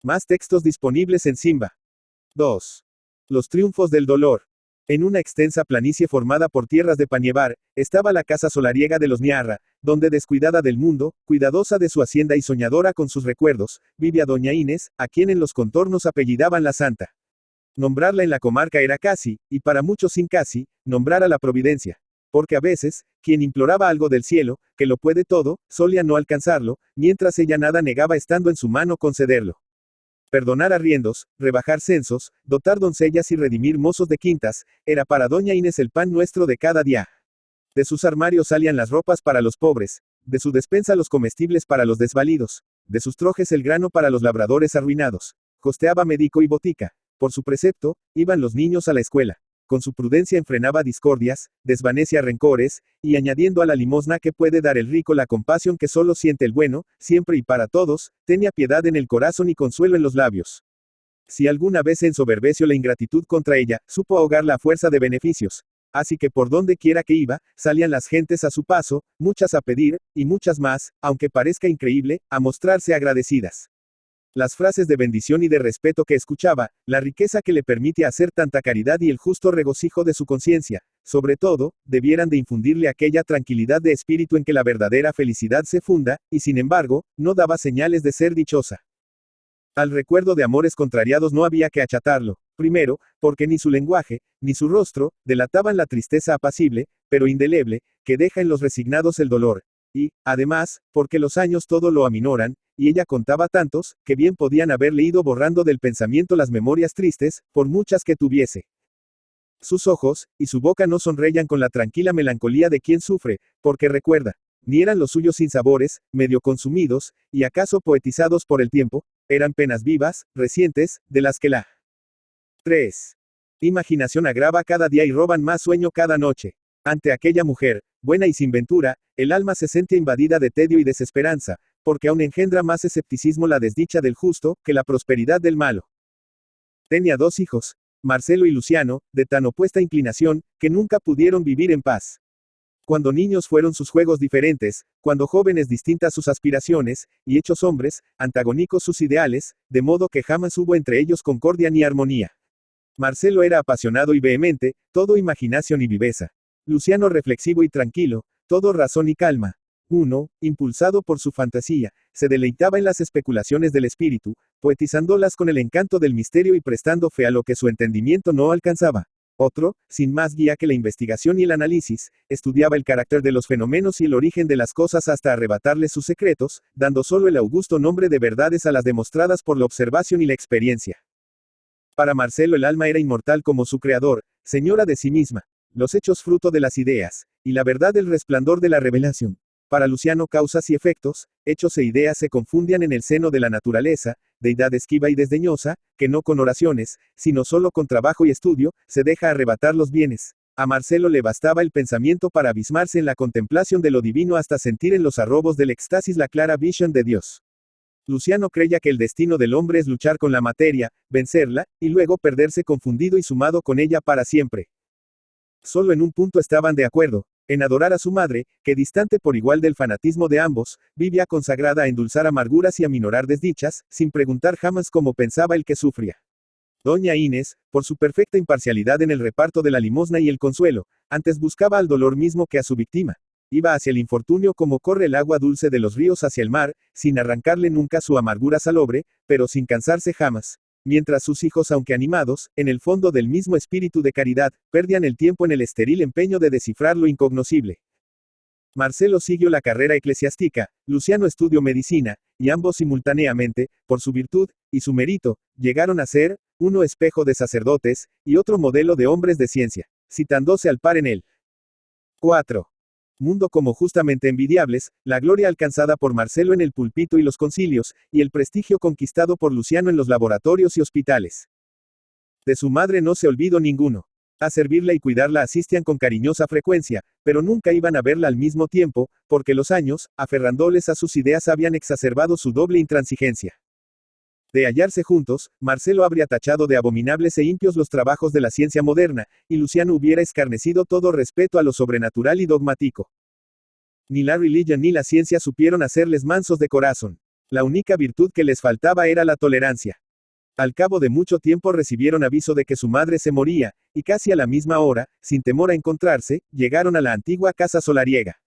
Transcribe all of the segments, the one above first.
Más textos disponibles en Simba. 2. Los triunfos del dolor. En una extensa planicie formada por tierras de panievar, estaba la casa solariega de los Niarra, donde descuidada del mundo, cuidadosa de su hacienda y soñadora con sus recuerdos, vivía doña Inés, a quien en los contornos apellidaban la Santa. Nombrarla en la comarca era casi, y para muchos sin casi, nombrar a la providencia. Porque a veces, quien imploraba algo del cielo, que lo puede todo, solía no alcanzarlo, mientras ella nada negaba estando en su mano concederlo. Perdonar arriendos, rebajar censos, dotar doncellas y redimir mozos de quintas, era para doña Inés el pan nuestro de cada día. De sus armarios salían las ropas para los pobres, de su despensa los comestibles para los desvalidos, de sus trojes el grano para los labradores arruinados. Costeaba médico y botica. Por su precepto, iban los niños a la escuela. Con su prudencia enfrenaba discordias, desvanecía rencores, y añadiendo a la limosna que puede dar el rico la compasión que solo siente el bueno, siempre y para todos, tenía piedad en el corazón y consuelo en los labios. Si alguna vez se ensoberbeció la ingratitud contra ella, supo ahogarla a fuerza de beneficios. Así que por donde quiera que iba, salían las gentes a su paso, muchas a pedir, y muchas más, aunque parezca increíble, a mostrarse agradecidas. Las frases de bendición y de respeto que escuchaba, la riqueza que le permite hacer tanta caridad y el justo regocijo de su conciencia, sobre todo, debieran de infundirle aquella tranquilidad de espíritu en que la verdadera felicidad se funda, y sin embargo, no daba señales de ser dichosa. Al recuerdo de amores contrariados no había que achatarlo, primero, porque ni su lenguaje, ni su rostro, delataban la tristeza apacible, pero indeleble, que deja en los resignados el dolor, y, además, porque los años todo lo aminoran, y ella contaba tantos, que bien podían haberle ido borrando del pensamiento las memorias tristes, por muchas que tuviese. Sus ojos, y su boca no sonreían con la tranquila melancolía de quien sufre, porque recuerda, ni eran los suyos sinsabores, medio consumidos, y acaso poetizados por el tiempo, eran penas vivas, recientes, de las que la 3. Imaginación agrava cada día y roban más sueño cada noche. Ante aquella mujer, buena y sin ventura, el alma se sentía invadida de tedio y desesperanza, porque aún engendra más escepticismo la desdicha del justo, que la prosperidad del malo. Tenía 2 hijos, Marcelo y Luciano, de tan opuesta inclinación, que nunca pudieron vivir en paz. Cuando niños fueron sus juegos diferentes, cuando jóvenes distintas sus aspiraciones, y hechos hombres, antagónicos sus ideales, de modo que jamás hubo entre ellos concordia ni armonía. Marcelo era apasionado y vehemente, todo imaginación y viveza. Luciano reflexivo y tranquilo, todo razón y calma. Uno, impulsado por su fantasía, se deleitaba en las especulaciones del espíritu, poetizándolas con el encanto del misterio y prestando fe a lo que su entendimiento no alcanzaba. Otro, sin más guía que la investigación y el análisis, estudiaba el carácter de los fenómenos y el origen de las cosas hasta arrebatarles sus secretos, dando solo el augusto nombre de verdades a las demostradas por la observación y la experiencia. Para Marcelo el alma era inmortal como su creador, señora de sí misma, los hechos fruto de las ideas, y la verdad el resplandor de la revelación. Para Luciano causas y efectos, hechos e ideas se confundían en el seno de la naturaleza, deidad esquiva y desdeñosa, que no con oraciones, sino solo con trabajo y estudio, se deja arrebatar los bienes. A Marcelo le bastaba el pensamiento para abismarse en la contemplación de lo divino hasta sentir en los arrobos del éxtasis la clara visión de Dios. Luciano creía que el destino del hombre es luchar con la materia, vencerla, y luego perderse confundido y sumado con ella para siempre. Solo en un punto estaban de acuerdo, en adorar a su madre, que distante por igual del fanatismo de ambos, vivía consagrada a endulzar amarguras y a minorar desdichas, sin preguntar jamás cómo pensaba el que sufría. Doña Inés, por su perfecta imparcialidad en el reparto de la limosna y el consuelo, antes buscaba al dolor mismo que a su víctima. Iba hacia el infortunio como corre el agua dulce de los ríos hacia el mar, sin arrancarle nunca su amargura salobre, pero sin cansarse jamás. Mientras sus hijos, aunque animados, en el fondo del mismo espíritu de caridad, perdían el tiempo en el estéril empeño de descifrar lo incognoscible. Marcelo siguió la carrera eclesiástica, Luciano estudió medicina, y ambos simultáneamente, por su virtud, y su mérito, llegaron a ser, uno espejo de sacerdotes, y otro modelo de hombres de ciencia, citándose al par en él. 4. Mundo como justamente envidiables, la gloria alcanzada por Marcelo en el púlpito y los concilios, y el prestigio conquistado por Luciano en los laboratorios y hospitales. De su madre no se olvidó ninguno. A servirla y cuidarla asistían con cariñosa frecuencia, pero nunca iban a verla al mismo tiempo, porque los años, aferrándoles a sus ideas, habían exacerbado su doble intransigencia. De hallarse juntos, Marcelo habría tachado de abominables e impios los trabajos de la ciencia moderna, y Luciano hubiera escarnecido todo respeto a lo sobrenatural y dogmático. Ni la religión ni la ciencia supieron hacerles mansos de corazón. La única virtud que les faltaba era la tolerancia. Al cabo de mucho tiempo recibieron aviso de que su madre se moría, y casi a la misma hora, sin temor a encontrarse, llegaron a la antigua casa solariega.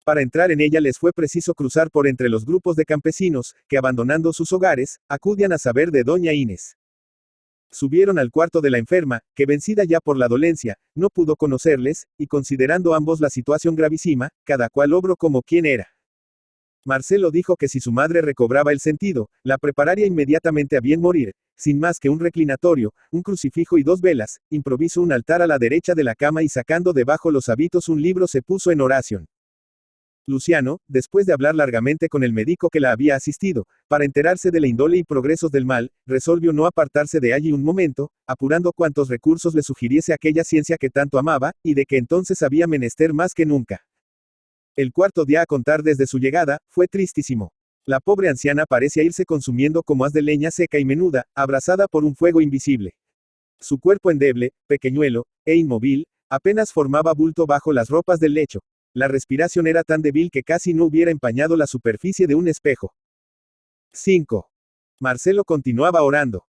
Para entrar en ella les fue preciso cruzar por entre los grupos de campesinos, que abandonando sus hogares, acudían a saber de doña Inés. Subieron al cuarto de la enferma, que vencida ya por la dolencia, no pudo conocerles, y considerando ambos la situación gravísima, cada cual obró como quien era. Marcelo dijo que si su madre recobraba el sentido, la prepararía inmediatamente a bien morir, sin más que un reclinatorio, un crucifijo y 2 velas, improvisó un altar a la derecha de la cama y sacando debajo los hábitos un libro se puso en oración. Luciano, después de hablar largamente con el médico que la había asistido, para enterarse de la índole y progresos del mal, resolvió no apartarse de allí un momento, apurando cuantos recursos le sugiriese aquella ciencia que tanto amaba, y de que entonces había menester más que nunca. El cuarto día a contar desde su llegada, fue tristísimo. La pobre anciana parecía irse consumiendo como haz de leña seca y menuda, abrasada por un fuego invisible. Su cuerpo endeble, pequeñuelo, e inmóvil, apenas formaba bulto bajo las ropas del lecho. La respiración era tan débil que casi no hubiera empañado la superficie de un espejo. 5. Marcelo continuaba orando.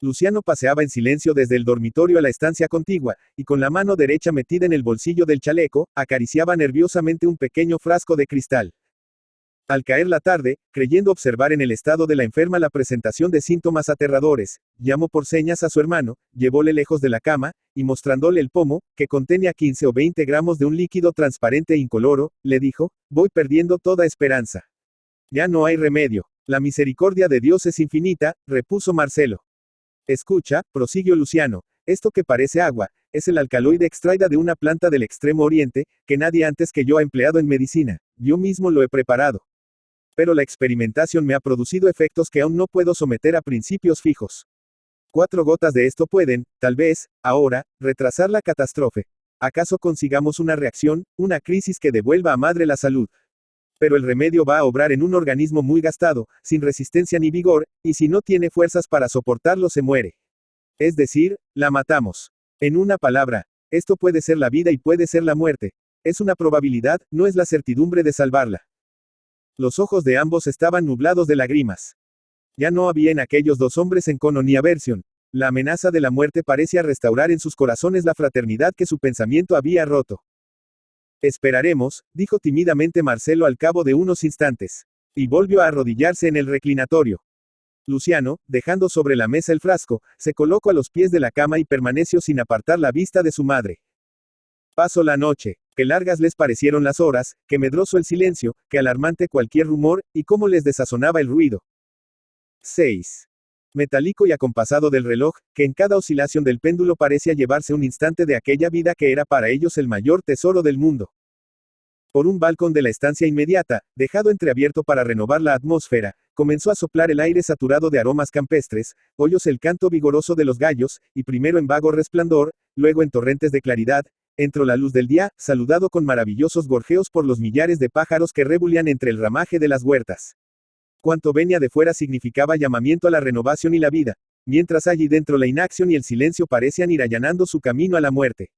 Luciano paseaba en silencio desde el dormitorio a la estancia contigua, y con la mano derecha metida en el bolsillo del chaleco, acariciaba nerviosamente un pequeño frasco de cristal. Al caer la tarde, creyendo observar en el estado de la enferma la presentación de síntomas aterradores, llamó por señas a su hermano, llevóle lejos de la cama, y mostrándole el pomo, que contenía 15 o 20 gramos de un líquido transparente e incoloro, le dijo: voy perdiendo toda esperanza. Ya no hay remedio. La misericordia de Dios es infinita, repuso Marcelo. Escucha, prosiguió Luciano, esto que parece agua, es el alcaloide extraída de una planta del extremo oriente, que nadie antes que yo ha empleado en medicina, yo mismo lo he preparado. Pero la experimentación me ha producido efectos que aún no puedo someter a principios fijos. 4 gotas de esto pueden, tal vez, ahora, retrasar la catástrofe. ¿Acaso consigamos una reacción, una crisis que devuelva a madre la salud? Pero el remedio va a obrar en un organismo muy gastado, sin resistencia ni vigor, y si no tiene fuerzas para soportarlo se muere. Es decir, la matamos. En una palabra, esto puede ser la vida y puede ser la muerte. Es una probabilidad, no es la certidumbre de salvarla. Los ojos de ambos estaban nublados de lágrimas. Ya no había en aquellos 2 hombres encono ni aversión. La amenaza de la muerte parecía restaurar en sus corazones la fraternidad que su pensamiento había roto. Esperaremos, dijo tímidamente Marcelo al cabo de unos instantes. Y volvió a arrodillarse en el reclinatorio. Luciano, dejando sobre la mesa el frasco, se colocó a los pies de la cama y permaneció sin apartar la vista de su madre. Pasó la noche. Que largas les parecieron las horas, que medroso el silencio, que alarmante cualquier rumor, y cómo les desazonaba el ruido. 6. Metálico y acompasado del reloj, que en cada oscilación del péndulo parecía llevarse un instante de aquella vida que era para ellos el mayor tesoro del mundo. Por un balcón de la estancia inmediata, dejado entreabierto para renovar la atmósfera, comenzó a soplar el aire saturado de aromas campestres, oyóse el canto vigoroso de los gallos, y primero en vago resplandor, luego en torrentes de claridad, entró la luz del día, saludado con maravillosos gorjeos por los millares de pájaros que rebulían entre el ramaje de las huertas. Cuanto venía de fuera significaba llamamiento a la renovación y la vida, mientras allí dentro la inacción y el silencio parecían ir allanando su camino a la muerte.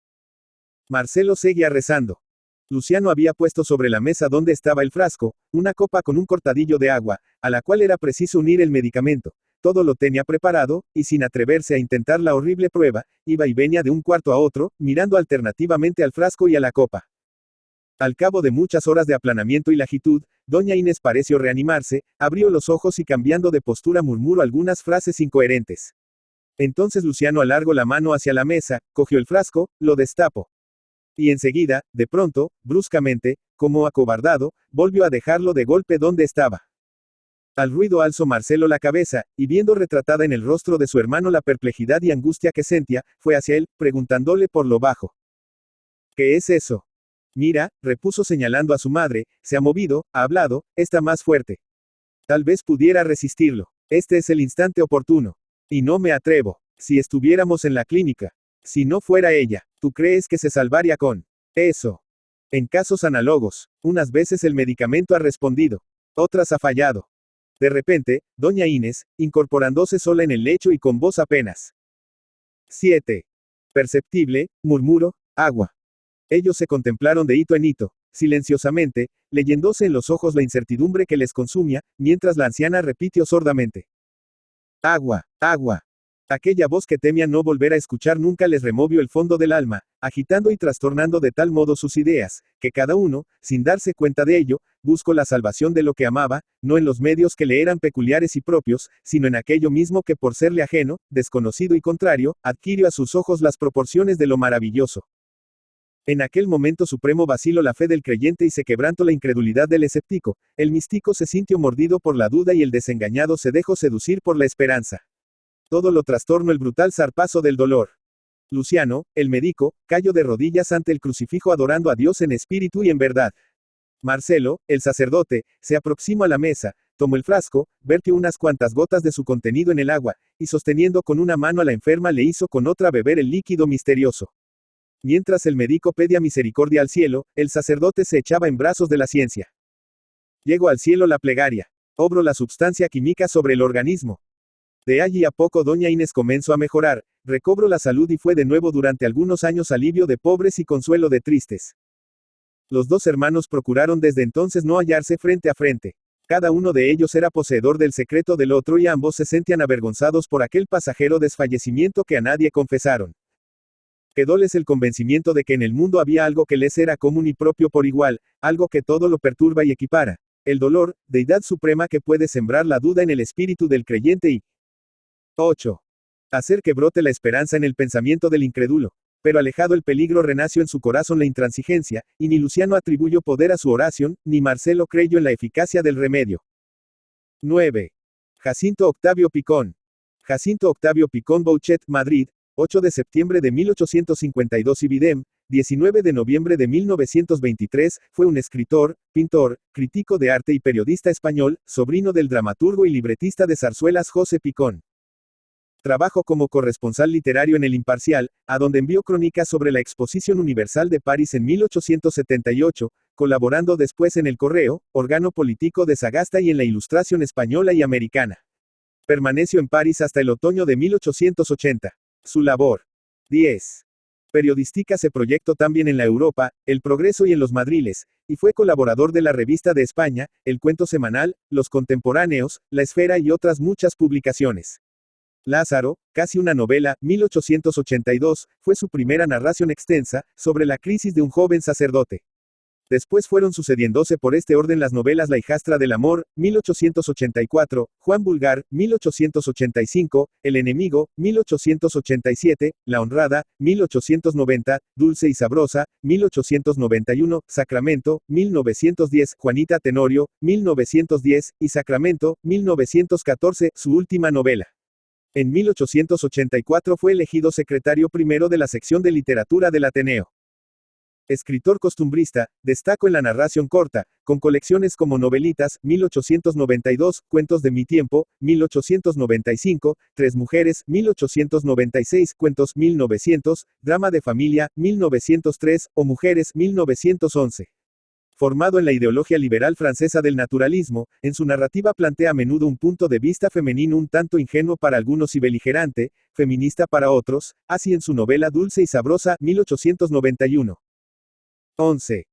Marcelo seguía rezando. Luciano había puesto sobre la mesa donde estaba el frasco, una copa con un cortadillo de agua, a la cual era preciso unir el medicamento. Todo lo tenía preparado, y sin atreverse a intentar la horrible prueba, iba y venía de un cuarto a otro, mirando alternativamente al frasco y a la copa. Al cabo de muchas horas de aplanamiento y lagitud, doña Inés pareció reanimarse, abrió los ojos y cambiando de postura murmuró algunas frases incoherentes. Entonces Luciano alargó la mano hacia la mesa, cogió el frasco, lo destapó. Y enseguida, de pronto, bruscamente, como acobardado, volvió a dejarlo de golpe donde estaba. Al ruido alzó Marcelo la cabeza, y viendo retratada en el rostro de su hermano la perplejidad y angustia que sentía, fue hacia él, preguntándole por lo bajo. ¿Qué es eso? Mira, repuso señalando a su madre, se ha movido, ha hablado, está más fuerte. Tal vez pudiera resistirlo. Este es el instante oportuno. Y no me atrevo. Si estuviéramos en la clínica. Si no fuera ella, ¿tú crees que se salvaría con eso? En casos análogos, unas veces el medicamento ha respondido, otras ha fallado. De repente, doña Inés, incorporándose sola en el lecho y con voz apenas 7. Perceptible, murmuró, agua. Ellos se contemplaron de hito en hito. silenciosamente, leyéndose en los ojos la incertidumbre que les consumía, mientras la anciana repitió sordamente: agua, agua. Aquella voz que temían no volver a escuchar nunca les removió el fondo del alma, agitando y trastornando de tal modo sus ideas, que cada uno, sin darse cuenta de ello, buscó la salvación de lo que amaba, no en los medios que le eran peculiares y propios, sino en aquello mismo que por serle ajeno, desconocido y contrario, adquirió a sus ojos las proporciones de lo maravilloso. En aquel momento supremo vaciló la fe del creyente y se quebrantó la incredulidad del escéptico, el místico se sintió mordido por la duda y el desengañado se dejó seducir por la esperanza. Todo lo trastornó el brutal zarpazo del dolor. Luciano, el médico, cayó de rodillas ante el crucifijo adorando a Dios en espíritu y en verdad. Marcelo, el sacerdote, se aproximó a la mesa, tomó el frasco, vertió unas cuantas gotas de su contenido en el agua, y sosteniendo con una mano a la enferma le hizo con otra beber el líquido misterioso. Mientras el médico pedía misericordia al cielo, el sacerdote se echaba en brazos de la ciencia. Llegó al cielo la plegaria. Obró la substancia química sobre el organismo. De allí a poco doña Inés comenzó a mejorar, recobró la salud y fue de nuevo durante algunos años alivio de pobres y consuelo de tristes. Los dos hermanos procuraron desde entonces no hallarse frente a frente. Cada uno de ellos era poseedor del secreto del otro y ambos se sentían avergonzados por aquel pasajero desfallecimiento que a nadie confesaron. Quedóles el convencimiento de que en el mundo había algo que les era común y propio por igual, algo que todo lo perturba y equipara. El dolor, deidad suprema que puede sembrar la duda en el espíritu del creyente y 8. Hacer que brote la esperanza en el pensamiento del incrédulo. Pero alejado el peligro renació en su corazón la intransigencia, y ni Luciano atribuyó poder a su oración, ni Marcelo creyó en la eficacia del remedio. 9. Jacinto Octavio Picón. Jacinto Octavio Picón Bouchet, Madrid, 8 de septiembre de 1852 y Videm, 19 de noviembre de 1923, fue un escritor, pintor, crítico de arte y periodista español, sobrino del dramaturgo y libretista de zarzuelas José Picón. Trabajó como corresponsal literario en El Imparcial, a donde envió crónicas sobre la Exposición Universal de París en 1878, colaborando después en El Correo, órgano político de Sagasta y en la Ilustración española y americana. Permaneció en París hasta el otoño de 1880. Su labor 10. Periodística se proyectó también en la Europa, El Progreso y en los Madriles, y fue colaborador de la Revista de España, El Cuento Semanal, Los Contemporáneos, La Esfera y otras muchas publicaciones. Lázaro, casi una novela, 1882, fue su primera narración extensa, sobre la crisis de un joven sacerdote. Después fueron sucediéndose por este orden las novelas La hijastra del amor, 1884, Juan Vulgar, 1885, El enemigo, 1887, La honrada, 1890, Dulce y sabrosa, 1891, Sacramento, 1910, Juanita Tenorio, 1910, y Sacramento, 1914, su última novela. En 1884 fue elegido secretario primero de la sección de literatura del Ateneo. Escritor costumbrista, destacó en la narración corta, con colecciones como Novelitas, 1892, Cuentos de mi tiempo, 1895, Tres mujeres, 1896, Cuentos, 1900, Drama de familia, 1903, o Mujeres, 1911. Formado en la ideología liberal francesa del naturalismo, en su narrativa plantea a menudo un punto de vista femenino un tanto ingenuo para algunos y beligerante, feminista para otros, así en su novela Dulce y sabrosa, 1891. 11.